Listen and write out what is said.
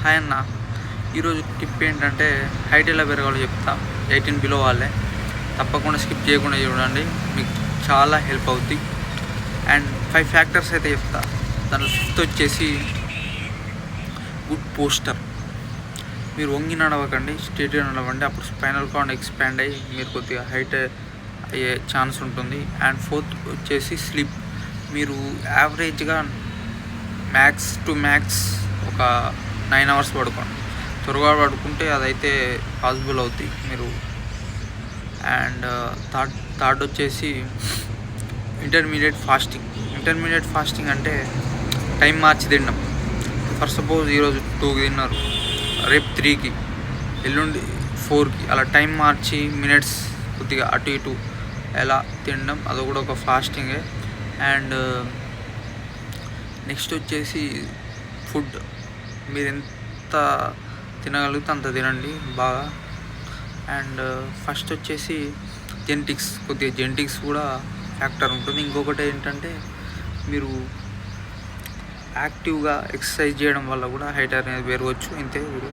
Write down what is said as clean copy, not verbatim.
Hi అన్న, ఈరోజు tip ఏంటంటే హైట్ ఎలా పెరగాలో చెప్తా. 18 బిలో వాళ్ళే తప్పకుండా స్కిప్ చేయకుండా చూడండి, మీకు చాలా హెల్ప్ అవుద్ది. అండ్ 5 ఫ్యాక్టర్స్ అయితే చెప్తా. దాంట్లో 5th వచ్చేసి గుడ్ పోస్టర్. మీరు వంగి నడవకండి, స్ట్రేట్గా నడవండి, అప్పుడు స్పైనల్ కార్డ్ ఎక్స్పాండ్ అయ్యి మీరు కొద్దిగా హైట్ అయ్యే ఛాన్స్ ఉంటుంది. అండ్ 4th వచ్చేసి స్లీప్. మీరు యావరేజ్గా మ్యాక్స్ టు మ్యాక్స్ ఒక 9 అవర్స్ పడుకోండి. త్వరగా పడుకుంటే అదైతే పాసిబుల్ అవుద్ది మీరు. అండ్ థర్డ్ వచ్చేసి ఇంటర్మీడియట్ ఫాస్టింగ్ అంటే టైం మార్చి తినడం. ఫర్ సపోజ్ ఈరోజు 2కి తిన్నారు, రేపు 3కి, ఎల్లుండి 4కి, అలా టైం మార్చి మినిట్స్ కొద్దిగా అటు ఇటు ఎలా తినడం, అది కూడా ఒక ఫాస్టింగే. అండ్ నెక్స్ట్ వచ్చేసి ఫుడ్. మీరు ఎంత తినగలిగితే అంత తినండి బాగా. అండ్ ఫస్ట్ వచ్చేసి జెనెటిక్స్ కూడా ఫ్యాక్టర్ ఉంటుంది. ఇంకొకటి ఏంటంటే మీరు యాక్టివ్గా ఎక్సర్సైజ్ చేయడం వల్ల కూడా హైట్ అనేది పెరగవచ్చు. ఇంతే.